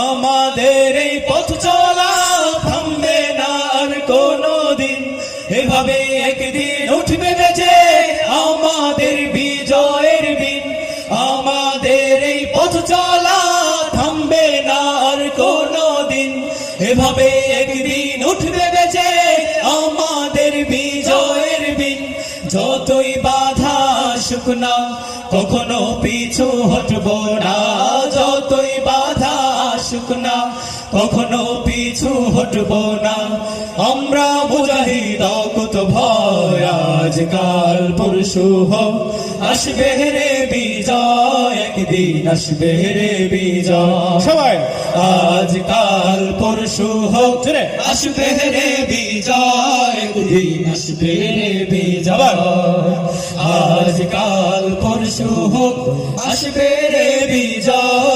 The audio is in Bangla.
আমাদের এই পথ চলা থামবে না আর কোনদিন, এভাবে একদিন উঠবে বেজে আমাদের বিজয়ের দিন। আমাদের এই পথ চলা থামবে না আর কোনদিন, এভাবে একদিন উঠবে বেজে আমাদের বিজয়ের দিন। যতই বাধা আসুক না কখনো পিছু হটব না, যতই বাধা আসুক না কখনো পিছু হটব না। আমরা মুজাহিদ কত ভয়, আজকাল পরশু হোক আসবে রে বিজয়, একদিন আসবে রে বিজয়। সবাই আজকাল পরশু হোক আসবে রে বিজয়, একদিন আসবে রে বিজয়। আজকাল পরশু হোক আসবে রে বিজয়,